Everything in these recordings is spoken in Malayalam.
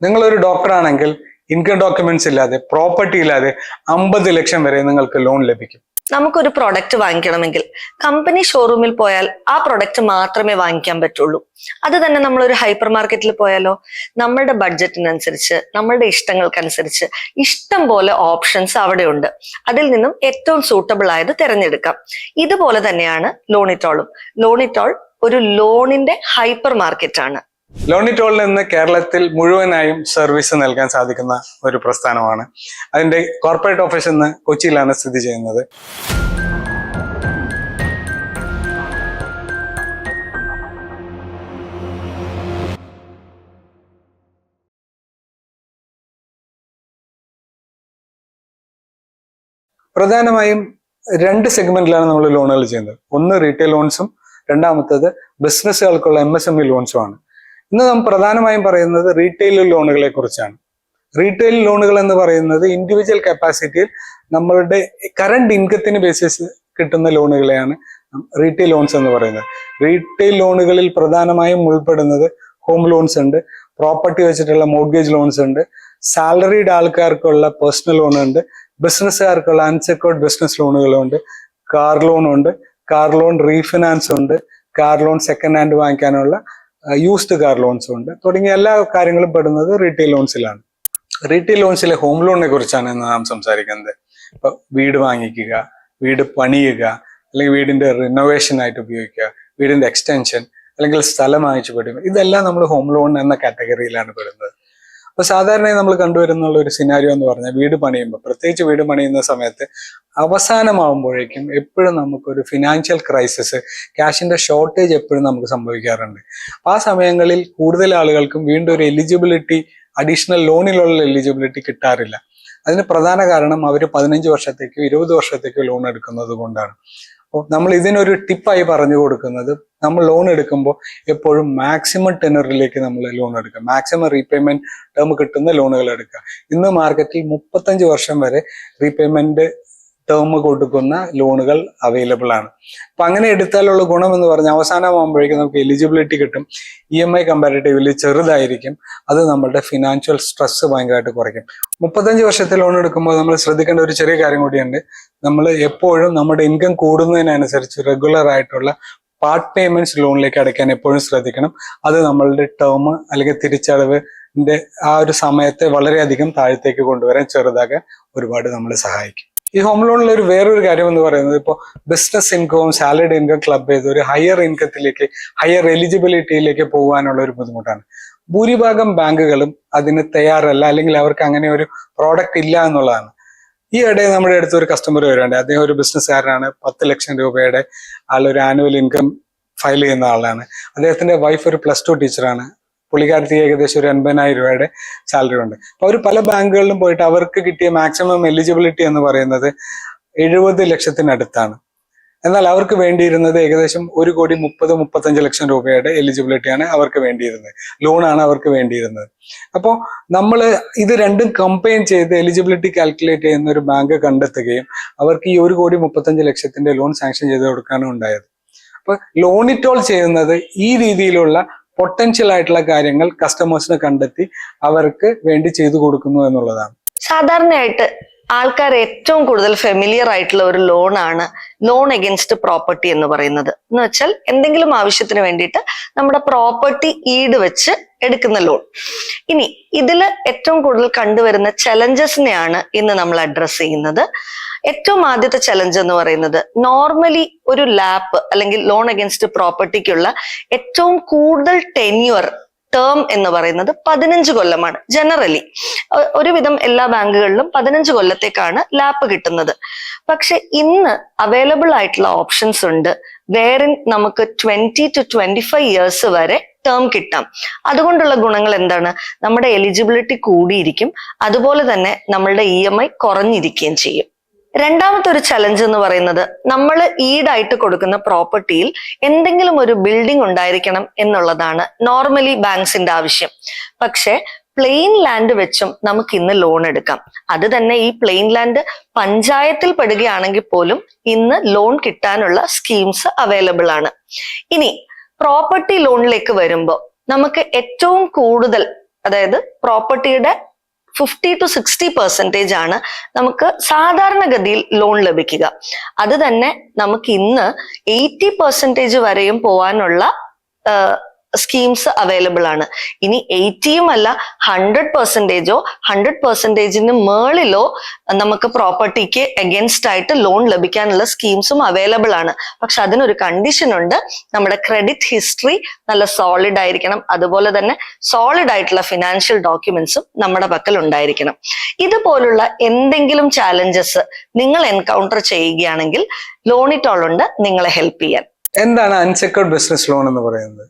നിങ്ങളൊരു ഡോക്ടറാണെങ്കിൽ ഇൻകം ഡോക്യുമെന്റ്സ് ഇല്ലാതെ പ്രോപ്പർട്ടി ഇല്ലാതെ 50 ലക്ഷം വരെ നിങ്ങൾക്ക് ലോൺ ലഭിക്കും. നമുക്കൊരു പ്രൊഡക്റ്റ് വാങ്ങിക്കണമെങ്കിൽ കമ്പനി ഷോറൂമിൽ പോയാൽ ആ പ്രൊഡക്റ്റ് മാത്രമേ വാങ്ങിക്കാൻ പറ്റുള്ളൂ. അത് തന്നെ നമ്മളൊരു ഹൈപ്പർ മാർക്കറ്റിൽ പോയാലോ നമ്മളുടെ ബഡ്ജറ്റിനനുസരിച്ച് നമ്മളുടെ ഇഷ്ടങ്ങൾക്കനുസരിച്ച് ഇഷ്ടം പോലെ ഓപ്ഷൻസ് അവിടെ ഉണ്ട്. അതിൽ നിന്നും ഏറ്റവും സൂട്ടബിൾ ആയത് തിരഞ്ഞെടുക്കാം. ഇതുപോലെ തന്നെയാണ് ലോണിറ്റോളും. ലോണിറ്റോൾ ഒരു ലോണിന്റെ ഹൈപ്പർ മാർക്കറ്റ് ആണ്. ലോണിറ്റോളിൽ നിന്ന് കേരളത്തിൽ മുഴുവനായും സർവീസ് നൽകാൻ സാധിക്കുന്ന ഒരു പ്രസ്ഥാനമാണ്. അതിന്റെ കോർപ്പറേറ്റ് ഓഫീസ് ഇന്ന് കൊച്ചിയിലാണ് സ്ഥിതി ചെയ്യുന്നത്. പ്രധാനമായും 2 സെഗ്മെന്റിലാണ് നമ്മൾ ലോണുകൾ ചെയ്യുന്നത്. ഒന്ന് റീറ്റെയിൽ ലോൺസും, രണ്ടാമത്തേത് ബിസിനസ്സുകൾക്കുള്ള MSME ലോൺസുമാണ്. ഇന്ന് നാം പ്രധാനമായും പറയുന്നത് റീറ്റെയിൽ ലോണുകളെ കുറിച്ചാണ്. റീറ്റെയിൽ ലോണുകൾ എന്ന് പറയുന്നത് ഇൻഡിവിജ്വൽ കപ്പാസിറ്റിയിൽ നമ്മളുടെ കറണ്ട് ഇൻകത്തിന് ബേസിസ് കിട്ടുന്ന ലോണുകളെയാണ് റീറ്റെയിൽ ലോൺസ് എന്ന് പറയുന്നത്. റീറ്റെയിൽ ലോണുകളിൽ പ്രധാനമായും ഉൾപ്പെടുന്നത് ഹോം ലോൺസ് ഉണ്ട്, പ്രോപ്പർട്ടി വെച്ചിട്ടുള്ള മോർഗേജ് ലോൺസ് ഉണ്ട്, സാലറീഡ് ആൾക്കാർക്കുള്ള പേഴ്സണൽ ലോൺ ഉണ്ട്, ബിസിനസ്സുകാർക്കുള്ള അൺസെക്യൂർഡ് ബിസിനസ് ലോണുകളുണ്ട്, കാർ ലോൺ ഉണ്ട്, കാർ ലോൺ റീഫിനാൻസ് ഉണ്ട്, കാർ ലോൺ സെക്കൻഡ് ഹാൻഡ് വാങ്ങിക്കാനുള്ള യൂസ്ഡ് കാർ ലോൺസും ഉണ്ട്. തുടങ്ങിയ എല്ലാ കാര്യങ്ങളും പെടുന്നത് റീറ്റെയിൽ ലോൺസിലാണ്. റീറ്റെയിൽ ലോൺസിലെ ഹോം ലോണിനെ കുറിച്ചാണ് ഇന്ന് നാം സംസാരിക്കുന്നത്. ഇപ്പൊ വീട് വാങ്ങിക്കുക, വീട് പണിയുക, അല്ലെങ്കിൽ വീടിന്റെ റിനോവേഷൻ ആയിട്ട് ഉപയോഗിക്കുക, വീടിന്റെ എക്സ്റ്റൻഷൻ, അല്ലെങ്കിൽ സ്ഥലം വാങ്ങിച്ചു പഠിക്കുക, ഇതെല്ലാം നമ്മൾ ഹോം ലോൺ എന്ന കാറ്റഗറിയിലാണ് പെടുന്നത്. അപ്പൊ സാധാരണയായി നമ്മൾ കണ്ടുവരുന്നുള്ള ഒരു സിനാരിയോ എന്ന് പറഞ്ഞാൽ വീട് പണിയുമ്പോൾ, പ്രത്യേകിച്ച് വീട് പണിയുന്ന സമയത്ത് അവസാനമാകുമ്പോഴേക്കും എപ്പോഴും നമുക്കൊരു ഫിനാൻഷ്യൽ ക്രൈസിസ്, ക്യാഷിന്റെ ഷോർട്ടേജ് എപ്പോഴും നമുക്ക് സംഭവിക്കാറുണ്ട്. ആ സമയങ്ങളിൽ കൂടുതൽ ആളുകൾക്കും വീണ്ടും ഒരു എലിജിബിലിറ്റി, അഡീഷണൽ ലോണിലുള്ള എലിജിബിലിറ്റി കിട്ടാറില്ല. അതിന് പ്രധാന കാരണം അവർ 15 വർഷത്തേക്കോ 20 വർഷത്തേക്കോ ലോൺ എടുക്കുന്നത് കൊണ്ടാണ്. അപ്പോൾ നമ്മൾ ഇതിനൊരു ടിപ്പായി പറഞ്ഞു കൊടുക്കുന്നത്, നമ്മൾ ലോൺ എടുക്കുമ്പോൾ എപ്പോഴും മാക്സിമം ടെനറിലേക്ക് നമ്മൾ ലോൺ എടുക്കുക, മാക്സിമം റീപേയ്മെന്റ് ടേം കിട്ടുന്ന ലോണുകൾ എടുക്കുക. ഇന്ന് മാർക്കറ്റിൽ 35 വർഷം വരെ റീപേയ്മെന്റ് ടേം കൊടുക്കുന്ന ലോണുകൾ അവൈലബിൾ ആണ്. അപ്പൊ അങ്ങനെ എടുത്താലുള്ള ഗുണം എന്ന് പറഞ്ഞാൽ അവസാനമാകുമ്പോഴേക്കും നമുക്ക് എലിജിബിലിറ്റി കിട്ടും. EMI കമ്പാരിറ്റീവ്ലി ചെറുതായിരിക്കും. അത് നമ്മളുടെ ഫിനാൻഷ്യൽ സ്ട്രെസ് ഭയങ്കരമായിട്ട് കുറയ്ക്കും. 35 വർഷത്തെ ലോൺ എടുക്കുമ്പോൾ നമ്മൾ ശ്രദ്ധിക്കേണ്ട ഒരു ചെറിയ കാര്യം കൂടിയുണ്ട്. നമ്മൾ എപ്പോഴും നമ്മുടെ ഇൻകം കൂടുന്നതിനനുസരിച്ച് റെഗുലർ ആയിട്ടുള്ള പാർട്ട് പേയ്മെന്റ്സ് ലോണിലേക്ക് അടയ്ക്കാൻ എപ്പോഴും ശ്രദ്ധിക്കണം. അത് നമ്മളുടെ ടേം അല്ലെങ്കിൽ തിരിച്ചടവിന്റെ ആ ഒരു സമയത്തെ വളരെയധികം താഴത്തേക്ക് കൊണ്ടുവരാൻ, ചെറുതാക്കാൻ ഒരുപാട് നമ്മളെ സഹായിക്കും. ഈ ഹോം ലോണിൽ ഒരു വേറൊരു കാര്യം എന്ന് പറയുന്നത്, ഇപ്പോൾ ബിസിനസ് ഇൻകവും സാലറി ഇൻകം ക്ലബ് ചെയ്ത് ഒരു ഹയർ ഇൻകത്തിലേക്ക്, ഹയർ എലിജിബിലിറ്റിയിലേക്ക് പോകാനുള്ള ഒരു ബുദ്ധിമുട്ടാണ്. ഭൂരിഭാഗം ബാങ്കുകളും അതിന് തയ്യാറല്ല, അല്ലെങ്കിൽ അവർക്ക് അങ്ങനെ ഒരു പ്രോഡക്റ്റ് ഇല്ല എന്നുള്ളതാണ്. ഈ ഇടയിൽ നമ്മുടെ അടുത്ത് ഒരു കസ്റ്റമർ വരാണ്ട്. അദ്ദേഹം ഒരു ബിസിനസ്സുകാരനാണ്. 10 ലക്ഷം രൂപയുടെ ആളൊരു ആനുവൽ ഇൻകം ഫയൽ ചെയ്യുന്ന ആളാണ്. അദ്ദേഹത്തിന്റെ വൈഫ് ഒരു +2 ടീച്ചറാണ്. പുള്ളിക്കാരത്തി ഏകദേശം ഒരു 80,000 രൂപയുടെ സാലറി ഉണ്ട്. അപ്പൊ അവർ പല ബാങ്കുകളിലും പോയിട്ട് അവർക്ക് കിട്ടിയ മാക്സിമം എലിജിബിലിറ്റി എന്ന് പറയുന്നത് 70 ലക്ഷത്തിനടുത്താണ്. എന്നാൽ അവർക്ക് വേണ്ടിയിരുന്നത് ഏകദേശം 1,30-35 ലക്ഷം രൂപയുടെ എലിജിബിലിറ്റിയാണ് അവർക്ക് വേണ്ടിയിരുന്നത്, ലോണാണ് അവർക്ക് വേണ്ടിയിരുന്നത്. അപ്പോൾ നമ്മൾ ഇത് രണ്ടും കമ്പയർ ചെയ്ത് എലിജിബിലിറ്റി കാൽക്കുലേറ്റ് ചെയ്യുന്ന ഒരു ബാങ്ക് കണ്ടെത്തുകയും അവർക്ക് ഈ 1,35 ലക്ഷത്തിന്റെ ലോൺ സാങ്ഷൻ ചെയ്ത് കൊടുക്കാനും ഉണ്ടായത്. അപ്പൊ ലോണിറ്റോൾ ചെയ്യുന്നത് ഈ രീതിയിലുള്ള പൊട്ടൻഷ്യൽ ആയിട്ടുള്ള കാര്യങ്ങൾ കസ്റ്റമേഴ്സിനെ കണ്ടെത്തി അവർക്ക് വേണ്ടി ചെയ്തു കൊടുക്കുന്നു എന്നുള്ളതാണ്. സാധാരണയായിട്ട് ആൾക്കാർ ഏറ്റവും കൂടുതൽ ഫെമിലിയർ ആയിട്ടുള്ള ഒരു ലോണാണ് ലോൺ എഗൻസ്റ്റ് പ്രോപ്പർട്ടി എന്ന് പറയുന്നത്. എന്ന് വെച്ചാൽ എന്തെങ്കിലും ആവശ്യത്തിന് വേണ്ടിയിട്ട് നമ്മുടെ പ്രോപ്പർട്ടി ഈട് വെച്ച് എടുക്കുന്ന ലോൺ. ഇനി ഇതില് ഏറ്റവും കൂടുതൽ കണ്ടുവരുന്ന ചലഞ്ചസിനെയാണ് ഇന്ന് നമ്മൾ അഡ്രസ് ചെയ്യുന്നത്. ഏറ്റവും ആദ്യത്തെ ചലഞ്ച് എന്ന് പറയുന്നത്, നോർമലി ഒരു ലാപ്പ് അല്ലെങ്കിൽ ലോൺ അഗൻസ്റ്റ് പ്രോപ്പർട്ടിക്കുള്ള ഏറ്റവും കൂടുതൽ ടെന്യൂർ ടേം എന്ന് പറയുന്നത് 15 കൊല്ലമാണ്. ജനറലി ഒരുവിധം എല്ലാ ബാങ്കുകളിലും 15 കൊല്ലത്തേക്കാണ് ലാപ്പ് കിട്ടുന്നത്. പക്ഷെ ഇന്ന് അവൈലബിൾ ആയിട്ടുള്ള ഓപ്ഷൻസ് ഉണ്ട് വേറിൻ നമുക്ക് 20 to 25 ഇയേഴ്സ് വരെ ടേം കിട്ടാം. അതുകൊണ്ടുള്ള ഗുണങ്ങൾ എന്താണ്? നമ്മുടെ എലിജിബിലിറ്റി കൂടിയിരിക്കും, അതുപോലെ തന്നെ നമ്മളുടെ EMI കുറഞ്ഞിരിക്കുകയും ചെയ്യും. രണ്ടാമത്തെ ഒരു ചലഞ്ച് എന്ന് പറയുന്നത്, നമ്മൾ ഈടായിട്ട് കൊടുക്കുന്ന പ്രോപ്പർട്ടിയിൽ എന്തെങ്കിലും ഒരു ബിൽഡിംഗ് ഉണ്ടായിരിക്കണം എന്നുള്ളതാണ് നോർമലി ബാങ്ക്സിന്റെ ആവശ്യം. പക്ഷെ പ്ലെയിൻ ലാൻഡ് വെച്ചും നമുക്ക് ഇന്ന് ലോൺ എടുക്കാം. അത് തന്നെ ഈ പ്ലെയിൻ ലാൻഡ് പഞ്ചായത്തിൽ പെടുകയാണെങ്കിൽ പോലും ഇന്ന് ലോൺ കിട്ടാനുള്ള സ്കീംസ് അവൈലബിൾ ആണ്. ഇനി പ്രോപ്പർട്ടി ലോണിലേക്ക് വരുമ്പോൾ നമുക്ക് ഏറ്റവും കൂടുതൽ അതായത് പ്രോപ്പർട്ടിയുടെ 50-60% ആണ് നമുക്ക് സാധാരണഗതിയിൽ ലോൺ ലഭിക്കുക. അത് തന്നെ നമുക്ക് ഇന്ന് 80% വരെയും പോവാനുള്ള സ്കീംസ് അവൈലബിൾ ആണ്. ഇനി 80യും അല്ല, 100%ഓ 100%ന് മേളിലോ നമുക്ക് പ്രോപ്പർട്ടിക്ക് അഗേൻസ്റ്റ് ആയിട്ട് ലോൺ ലഭിക്കാനുള്ള സ്കീംസും അവൈലബിൾ ആണ്. പക്ഷെ അതിനൊരു കണ്ടീഷൻ ഉണ്ട്. നമ്മുടെ ക്രെഡിറ്റ് ഹിസ്റ്ററി നല്ല സോളിഡ് ആയിരിക്കണം. അതുപോലെ തന്നെ സോളിഡ് ആയിട്ടുള്ള ഫിനാൻഷ്യൽ ഡോക്യുമെന്റ്സും നമ്മുടെ പക്കൽ ഉണ്ടായിരിക്കണം. ഇതുപോലുള്ള എന്തെങ്കിലും ചാലഞ്ചസ് നിങ്ങൾ എൻകൗണ്ടർ ചെയ്യുകയാണെങ്കിൽ ലോണിറ്റോൾ ഉണ്ട് നിങ്ങളെ ഹെൽപ്പ് ചെയ്യാൻ. എന്താണ് അൺസെക്യൂർഡ് ബിസിനസ് ലോൺ എന്ന് പറയുന്നത്?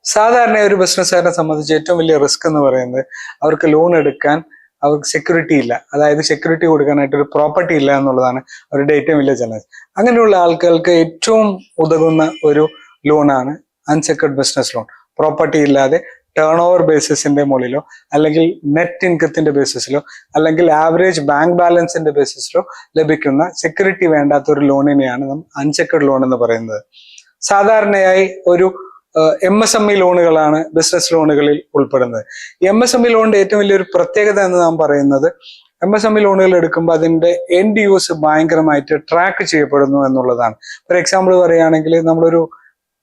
സാധാരണ ഒരു ബിസിനസ്സുകാരനെ സംബന്ധിച്ച് ഏറ്റവും വലിയ റിസ്ക് എന്ന് പറയുന്നത് അവർക്ക് ലോൺ എടുക്കാൻ അവർക്ക് സെക്യൂരിറ്റി ഇല്ല, അതായത് സെക്യൂരിറ്റി കൊടുക്കാനായിട്ട് ഒരു പ്രോപ്പർട്ടി ഇല്ല എന്നുള്ളതാണ് അവരുടെ ഏറ്റവും വലിയ ചലഞ്ച്. അങ്ങനെയുള്ള ആൾക്കാർക്ക് ഏറ്റവും ഉതകുന്ന ഒരു ലോണാണ് അൺസെക്യൂർഡ് ബിസിനസ് ലോൺ. പ്രോപ്പർട്ടി ഇല്ലാതെ ടേൺ ഓവർ ബേസിസിന്റെ മുകളിലോ അല്ലെങ്കിൽ നെറ്റ് ഇൻകത്തിന്റെ ബേസിസിലോ അല്ലെങ്കിൽ ആവറേജ് ബാങ്ക് ബാലൻസിന്റെ ബേസിസിലോ ലഭിക്കുന്ന സെക്യൂരിറ്റി വേണ്ടാത്ത ഒരു ലോണിനെയാണ് നമ്മൾ അൺസെക്യൂർഡ് ലോൺ എന്ന് പറയുന്നത്. സാധാരണയായി ഒരു MSME ലോണുകളാണ് ബിസിനസ് ലോണുകളിൽ ഉൾപ്പെടുന്നത്. MSME ലോണിന്റെ ഏറ്റവും വലിയൊരു പ്രത്യേകത എന്ന് നാം പറയുന്നത് MSME ലോണുകൾ എടുക്കുമ്പോൾ അതിന്റെ എൻഡ് യൂസ് ഭയങ്കരമായിട്ട് ട്രാക്ക് ചെയ്യപ്പെടുന്നു എന്നുള്ളതാണ്. ഫോർ എക്സാമ്പിൾ പറയുകയാണെങ്കിൽ നമ്മളൊരു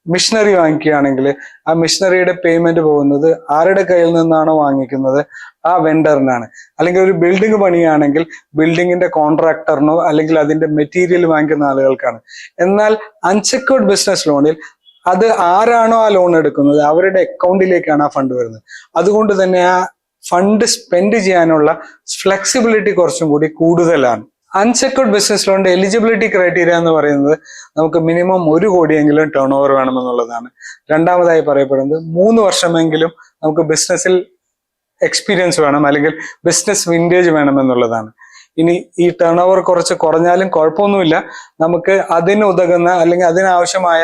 മിഷനറി വാങ്ങിക്കുകയാണെങ്കിൽ ആ മിഷനറിയുടെ പേയ്മെന്റ് പോകുന്നത് ആരുടെ കയ്യിൽ നിന്നാണോ വാങ്ങിക്കുന്നത് ആ വെണ്ടറിനാണ്. അല്ലെങ്കിൽ ഒരു ബിൽഡിംഗ് പണിയാണെങ്കിൽ ബിൽഡിങ്ങിന്റെ കോൺട്രാക്ടറിനോ അല്ലെങ്കിൽ അതിന്റെ മെറ്റീരിയൽ വാങ്ങിക്കുന്ന ആളുകൾക്കാണ്. എന്നാൽ അൺസെക്യൂർഡ് ബിസിനസ് ലോണിൽ അത് ആരാണോ ആ ലോൺ എടുക്കുന്നത് അവരുടെ അക്കൗണ്ടിലേക്കാണ് ആ ഫണ്ട് വരുന്നത്. അതുകൊണ്ട് തന്നെ ആ ഫണ്ട് സ്പെൻഡ് ചെയ്യാനുള്ള ഫ്ലെക്സിബിലിറ്റി കുറച്ചും കൂടി കൂടുതലാണ്. അൺസെക്യൂർഡ് ബിസിനസ് ലോണിന്റെ എലിജിബിലിറ്റി ക്രൈറ്റീരിയ എന്ന് പറയുന്നത് നമുക്ക് മിനിമം 1 കോടിയെങ്കിലും ടേൺ ഓവർ വേണമെന്നുള്ളതാണ്. രണ്ടാമതായി പറയപ്പെടുന്നത് 3 വർഷമെങ്കിലും നമുക്ക് ബിസിനസ്സിൽ എക്സ്പീരിയൻസ് വേണം, അല്ലെങ്കിൽ ബിസിനസ് വിൻറ്റേജ് വേണമെന്നുള്ളതാണ്. ഇനി ഈ ടേൺ ഓവർ കുറച്ച് കുറഞ്ഞാലും കുഴപ്പമൊന്നുമില്ല, നമുക്ക് അതിന് ഉതകുന്ന അല്ലെങ്കിൽ അതിനാവശ്യമായ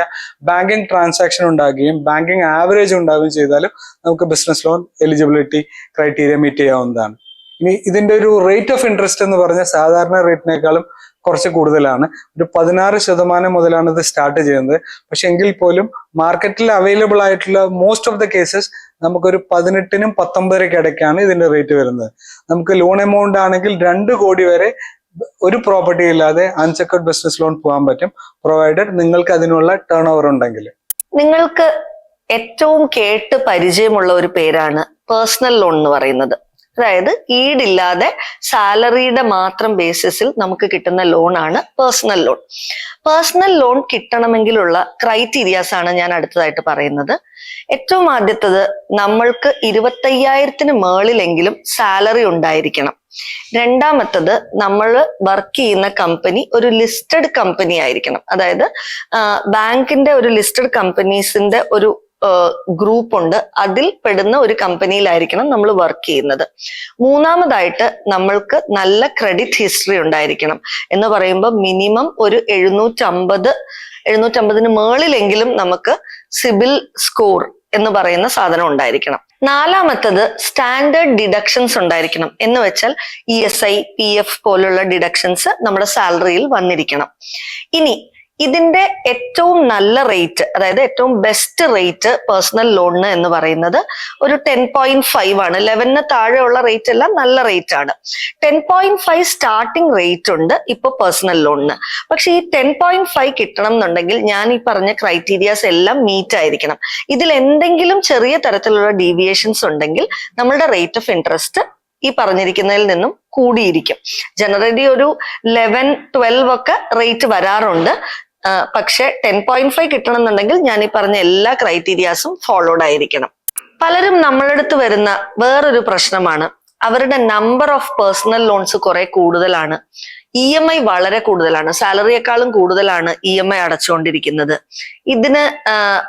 ബാങ്കിങ് ട്രാൻസാക്ഷൻ ഉണ്ടാകുകയും ബാങ്കിങ് ആവറേജ് ഉണ്ടാവുകയും ചെയ്താലും നമുക്ക് business loan eligibility criteria meet ചെയ്യാവുന്നതാണ്. ഇനി ഇതിന്റെ ഒരു റേറ്റ് ഓഫ് ഇൻട്രസ്റ്റ് എന്ന് പറഞ്ഞാൽ സാധാരണ റേറ്റിനേക്കാളും കുറച്ച് കൂടുതലാണ്. ഒരു 16% മുതലാണ് ഇത് സ്റ്റാർട്ട് ചെയ്യുന്നത്. പക്ഷെ എങ്കിൽ പോലും മാർക്കറ്റിൽ അവൈലബിൾ ആയിട്ടുള്ള മോസ്റ്റ് ഓഫ് ദ കേസസ് നമുക്കൊരു 18-നും 19-നും ഇടയ്ക്കാണ് ഇതിന്റെ റേറ്റ് വരുന്നത്. നമുക്ക് ലോൺ എമൗണ്ട് ആണെങ്കിൽ 2 കോടി വരെ ഒരു പ്രോപ്പർട്ടി ഇല്ലാതെ അൺസെക്യൂർഡ് ബിസിനസ് ലോൺ പോകാൻ പറ്റും, പ്രൊവൈഡഡ് നിങ്ങൾക്ക് അതിനുള്ള ടേൺ ഓവർ ഉണ്ടെങ്കിൽ. നിങ്ങൾക്ക് ഏറ്റവും കേട്ട് പരിചയമുള്ള ഒരു പേരാണ് പേഴ്സണൽ ലോൺ എന്ന് പറയുന്നത്. അതായത് ഈടില്ലാതെ സാലറിയുടെ മാത്രം ബേസിസിൽ നമുക്ക് കിട്ടുന്ന ലോണാണ് പേഴ്സണൽ ലോൺ. പേഴ്സണൽ ലോൺ കിട്ടണമെങ്കിലുള്ള ക്രൈറ്റീരിയാസ് ആണ് ഞാൻ അടുത്തതായിട്ട് പറയുന്നത്. ഏറ്റവും ആദ്യത്തത്, നമ്മൾക്ക് 25,000-ന് മേളിലെങ്കിലും സാലറി ഉണ്ടായിരിക്കണം. രണ്ടാമത്തത്, നമ്മൾ വർക്ക് ചെയ്യുന്ന കമ്പനി ഒരു ലിസ്റ്റഡ് കമ്പനി ആയിരിക്കണം. അതായത് ബാങ്കിന്റെ ഒരു ലിസ്റ്റഡ് കമ്പനീസിന്റെ ഒരു ഗ്രൂപ്പ് ഉണ്ട്, അതിൽ പെടുന്ന ഒരു കമ്പനിയിലായിരിക്കണം നമ്മൾ വർക്ക് ചെയ്യുന്നത്. മൂന്നാമതായിട്ട്, നമ്മൾക്ക് നല്ല ക്രെഡിറ്റ് ഹിസ്റ്ററി ഉണ്ടായിരിക്കണം. എന്ന് പറയുമ്പോൾ മിനിമം ഒരു 750-ന് മേളിലെങ്കിലും നമുക്ക് സിബിൽ സ്കോർ എന്ന് പറയുന്ന സാധനം ഉണ്ടായിരിക്കണം. നാലാമത്തത്, സ്റ്റാൻഡേർഡ് ഡിഡക്ഷൻസ് ഉണ്ടായിരിക്കണം. എന്ന് വെച്ചാൽ ESI, PF പോലുള്ള ഡിഡക്ഷൻസ് നമ്മുടെ സാലറിയിൽ വന്നിരിക്കണം. ഇനി ഇതിന്റെ ഏറ്റവും നല്ല റേറ്റ്, അതായത് ഏറ്റവും ബെസ്റ്റ് റേറ്റ് പേഴ്സണൽ ലോണിന് എന്ന് പറയുന്നത് ഒരു 10.5 ആണ്. 11-ന് താഴെയുള്ള റേറ്റ് എല്ലാം നല്ല റേറ്റ് ആണ്. 10.5 സ്റ്റാർട്ടിംഗ് റേറ്റ് ഉണ്ട് ഇപ്പൊ പേഴ്സണൽ ലോണിന്. പക്ഷെ ഈ 10.5 കിട്ടണം എന്നുണ്ടെങ്കിൽ ഞാൻ ഈ പറഞ്ഞ ക്രൈറ്റീരിയാസ് എല്ലാം മീറ്റ് ആയിരിക്കണം. ഇതിൽ എന്തെങ്കിലും ചെറിയ തരത്തിലുള്ള ഡീവിയേഷൻസ് ഉണ്ടെങ്കിൽ നമ്മളുടെ റേറ്റ് ഓഫ് ഇൻട്രസ്റ്റ് ഈ പറഞ്ഞിരിക്കുന്നതിൽ നിന്നും കൂടിയിരിക്കും. ജനറലി ഒരു 11-12 ഒക്കെ റേറ്റ് വരാറുണ്ട്. പക്ഷെ 10.5 കിട്ടണം എന്നുണ്ടെങ്കിൽ ഞാൻ ഈ പറഞ്ഞ എല്ലാ ക്രൈറ്റീരിയാസും ഫോളോഡ് ആയിരിക്കണം. പലരും നമ്മളടുത്ത് വരുന്ന വേറൊരു പ്രശ്നമാണ്, അവരുടെ നമ്പർ ഓഫ് പേഴ്സണൽ ലോൺസ് കുറെ കൂടുതലാണ്, EMI വളരെ കൂടുതലാണ്, സാലറിയെക്കാളും കൂടുതലാണ് EMI അടച്ചുകൊണ്ടിരിക്കുന്നത്. ഇതിന്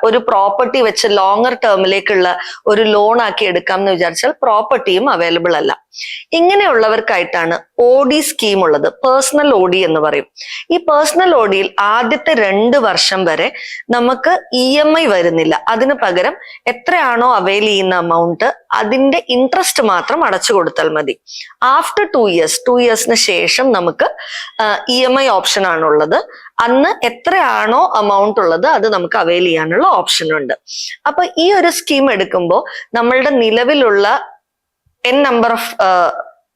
ഒരു പ്രോപ്പർട്ടി വെച്ച് ലോങ്ങർ ടേമിലേക്കുള്ള ഒരു ലോൺ ആക്കി എടുക്കാം എന്ന് വിചാരിച്ചാൽ പ്രോപ്പർട്ടിയും അവൈലബിൾ അല്ല. ഇങ്ങനെയുള്ളവർക്കായിട്ടാണ് OD സ്കീം ഉള്ളത്. പേഴ്സണൽ OD എന്ന് പറയും. ഈ പേഴ്സണൽ ODയിൽ ആദ്യത്തെ 2 വർഷം വരെ നമുക്ക് EMI വരുന്നില്ല. അതിന് പകരം എത്രയാണോ അവൈൽ ചെയ്യുന്ന amount അതിന്റെ ഇൻട്രസ്റ്റ് മാത്രം അടച്ചു കൊടുത്താൽ മതി. ആഫ്റ്റർ 2 ഇയേഴ്സിന് ശേഷം നമുക്ക് EMI ഓപ്ഷൻ ആണുള്ളത്. അന്ന് എത്രയാണോ amount ഉള്ളത് അത് നമുക്ക് അവൈൽ ചെയ്യാനുള്ള ഓപ്ഷൻ ഉണ്ട്. അപ്പൊ ഈ ഒരു സ്കീം എടുക്കുമ്പോൾ നമ്മളുടെ നിലവിലുള്ള നമ്പർ ഓഫ്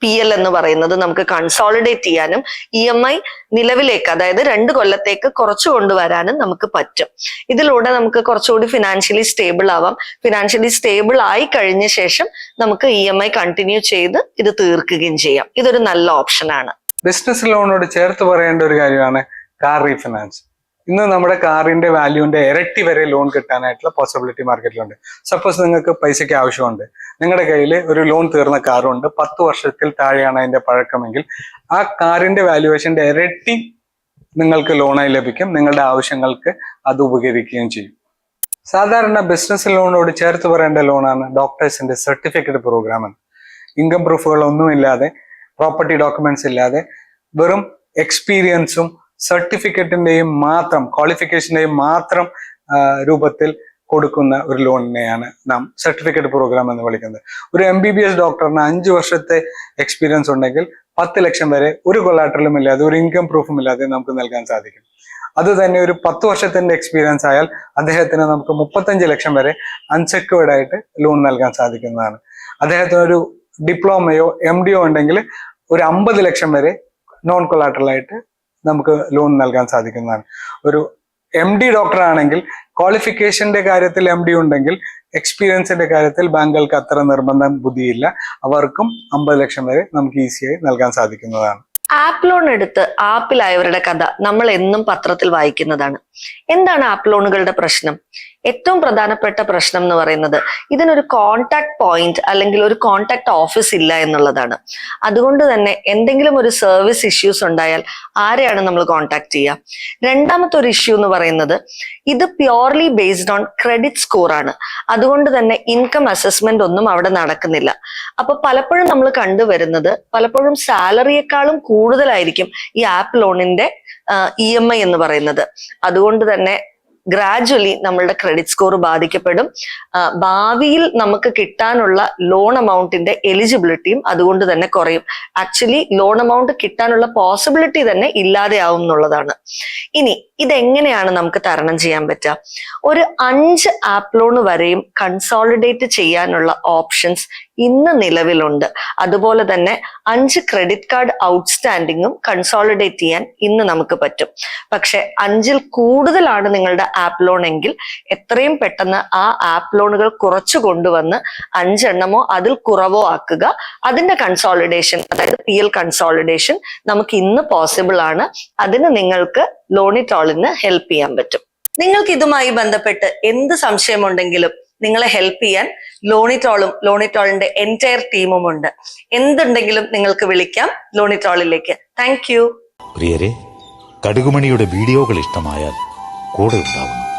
PL എന്ന് പറയുന്നത് നമുക്ക് കൺസോളിഡേറ്റ് ചെയ്യാനും EMI നിലവിലേക്ക്, അതായത് 2 കൊല്ലത്തേക്ക് കുറച്ചു കൊണ്ടുവരാനും നമുക്ക് പറ്റും. ഇതിലൂടെ നമുക്ക് കുറച്ചുകൂടി ഫിനാൻഷ്യലി സ്റ്റേബിൾ ആവാം. ഫിനാൻഷ്യലി സ്റ്റേബിൾ ആയി കഴിഞ്ഞ ശേഷം നമുക്ക് EMI കണ്ടിന്യൂ ചെയ്ത് ഇത് തീർക്കുകയും ചെയ്യാം. ഇതൊരു നല്ല ഓപ്ഷനാണ്. ബിസിനസ് ലോണോട് ചേർത്ത് പറയേണ്ട ഒരു കാര്യമാണ് കാർ റീഫിനാൻസ്. ഇന്ന് നമ്മുടെ കാറിന്റെ വാല്യൂവിന്റെ ഇരട്ടി വരെ ലോൺ കിട്ടാനായിട്ടുള്ള പോസിബിലിറ്റി മാർക്കറ്റിലുണ്ട്. സപ്പോസ് നിങ്ങൾക്ക് പൈസയ്ക്ക് ആവശ്യമുണ്ട്, നിങ്ങളുടെ കയ്യിൽ ഒരു ലോൺ തീർന്ന കാറുണ്ട്, 10 വർഷത്തിൽ താഴെയാണ് അതിന്റെ പഴക്കമെങ്കിൽ ആ കാറിന്റെ വാല്യുവേഷന്റെ ഇരട്ടി നിങ്ങൾക്ക് ലോണായി ലഭിക്കും. നിങ്ങളുടെ ആവശ്യങ്ങൾക്ക് അത് ഉപകരിക്കുകയും ചെയ്യും. സാധാരണ ബിസിനസ് ലോണോട് ചേർത്ത് പറയേണ്ട ലോണാണ് ഡോക്ടേഴ്സിന്റെ സർട്ടിഫിക്കറ്റ് പ്രോഗ്രാം. ഇൻകം പ്രൂഫുകളൊന്നുമില്ലാതെ, പ്രോപ്പർട്ടി ഡോക്യുമെന്റ്സ് ഇല്ലാതെ, വെറും എക്സ്പീരിയൻസും സർട്ടിഫിക്കറ്റിന്റെയും മാത്രം ക്വാളിഫിക്കേഷന്റെയും മാത്രം രൂപത്തിൽ കൊടുക്കുന്ന ഒരു ലോണിനെയാണ് നാം സർട്ടിഫിക്കറ്റ് പ്രോഗ്രാം എന്ന് വിളിക്കുന്നത്. ഒരു MBBS ഡോക്ടറിന് 5 വർഷത്തെ എക്സ്പീരിയൻസ് ഉണ്ടെങ്കിൽ 10 ലക്ഷം വരെ ഒരു കൊളാറ്ററലും ഇല്ലാതെ, ഒരു ഇൻകം പ്രൂഫും ഇല്ലാതെ നമുക്ക് നൽകാൻ സാധിക്കും. അത് തന്നെ ഒരു 10 വർഷത്തിന്റെ എക്സ്പീരിയൻസ് ആയാൽ അദ്ദേഹത്തിന് നമുക്ക് 35 ലക്ഷം വരെ അൺസെക്യൂർഡ് ആയിട്ട് ലോൺ നൽകാൻ സാധിക്കുന്നതാണ്. അദ്ദേഹത്തിന് ഒരു ഡിപ്ലോമയോ MDയോ ഉണ്ടെങ്കിൽ ഒരു 50 ലക്ഷം വരെ നോൺ കൊളാറ്ററൽ ആയിട്ട് നമുക്ക് ലോൺ നൽകാൻ സാധിക്കുന്നതാണ്. ഒരു MD ഡോക്ടർ ആണെങ്കിൽ ക്വാളിഫിക്കേഷന്റെ കാര്യത്തിൽ MD ഉണ്ടെങ്കിൽ എക്സ്പീരിയൻസിന്റെ കാര്യത്തിൽ ബാങ്കുകൾക്ക് അത്ര നിർബന്ധം ബുദ്ധിയില്ല. അവർക്കും 50 ലക്ഷം വരെ നമുക്ക് ഈസിയായി നൽകാൻ സാധിക്കുന്നതാണ്. ആപ്പ് ലോൺ എടുത്ത് ആപ്പിലായവരുടെ കഥ നമ്മൾ എന്നും പത്രത്തിൽ വായിക്കുന്നതാണ്. എന്താണ് ആപ്പ് ലോണുകളുടെ പ്രശ്നം? ഏറ്റവും പ്രധാനപ്പെട്ട പ്രശ്നം എന്ന് പറയുന്നത് ഇതിനൊരു കോണ്ടാക്ട് പോയിന്റ് അല്ലെങ്കിൽ ഒരു കോണ്ടാക്ട് ഓഫീസ് ഇല്ല എന്നുള്ളതാണ്. അതുകൊണ്ട് തന്നെ എന്തെങ്കിലും ഒരു സർവീസ് ഇഷ്യൂസ് ഉണ്ടായാൽ ആരെയാണ് നമ്മൾ കോണ്ടാക്ട് ചെയ്യുക? രണ്ടാമത്തെ ഒരു ഇഷ്യൂ എന്ന് പറയുന്നത് ഇത് purely based on credit score ആണ്. അതുകൊണ്ട് തന്നെ ഇൻകം അസസ്മെന്റ് ഒന്നും അവിടെ നടക്കുന്നില്ല. അപ്പൊ പലപ്പോഴും നമ്മൾ കണ്ടുവരുന്നത് പലപ്പോഴും സാലറിയെക്കാളും കൂടുതലായിരിക്കും ഈ ആപ്പ് ലോണിന്റെ EMI എന്ന് പറയുന്നത്. അതുകൊണ്ട് തന്നെ ഗ്രാജുവലി നമ്മളുടെ ക്രെഡിറ്റ് സ്കോർ ബാധിക്കപ്പെടും. ഭാവിയിൽ നമുക്ക് കിട്ടാനുള്ള ലോൺ എമൗണ്ടിന്റെ എലിജിബിലിറ്റിയും അതുകൊണ്ട് തന്നെ കുറയും. ആക്ച്വലി ലോൺ എമൗണ്ട് കിട്ടാനുള്ള പോസിബിലിറ്റി തന്നെ ഇല്ലാതെയാവും എന്നുള്ളതാണ്. ഇനി ഇതെങ്ങനെയാണ് നമുക്ക് തരണം ചെയ്യാൻ പറ്റുക? ഒരു 5 ആപ്പ് ലോൺ വരെയും കൺസോളിഡേറ്റ് ചെയ്യാനുള്ള ഓപ്ഷൻസ് ഇന്ന് നിലവിലുണ്ട്. അതുപോലെ തന്നെ 5 ക്രെഡിറ്റ് കാർഡ് ഔട്ട്സ്റ്റാൻഡിങ്ങും കൺസോളിഡേറ്റ് ചെയ്യാൻ ഇന്ന് നമുക്ക് പറ്റും. പക്ഷെ 5ൽ കൂടുതലാണ് നിങ്ങളുടെ ആപ്പ് ലോൺ എങ്കിൽ എത്രയും പെട്ടെന്ന് ആ ആപ്പ് ലോണുകൾ കുറച്ചു കൊണ്ടുവന്ന് 5 എണ്ണമോ അതിൽ കുറവോ ആക്കുക. അതിന്റെ കൺസോളിഡേഷൻ, അതായത് PL കൺസോളിഡേഷൻ നമുക്ക് ഇന്ന് പോസിബിൾ ആണ്. അതിന് നിങ്ങൾക്ക് ലോണിറ്റോളിന് ഹെൽപ്പ് ചെയ്യാൻ പറ്റും. നിങ്ങൾക്ക് ഇതുമായി ബന്ധപ്പെട്ട് എന്ത് സംശയമുണ്ടെങ്കിലും നിങ്ങളെ ഹെൽപ്പ് ചെയ്യാൻ ലോണിറ്റോളും ലോണിറ്റോളിന്റെ എൻറ്റയർ ടീമും ഉണ്ട്. എന്തുണ്ടെങ്കിലും നിങ്ങൾക്ക് വിളിക്കാം ലോണിറ്റോളിലേക്ക്. Thank you. പ്രിയരെ, കടുകുമണിയുടെ വീഡിയോകൾ ഇഷ്ടമായാൽ കൂടെ ഉണ്ടാവുന്നു.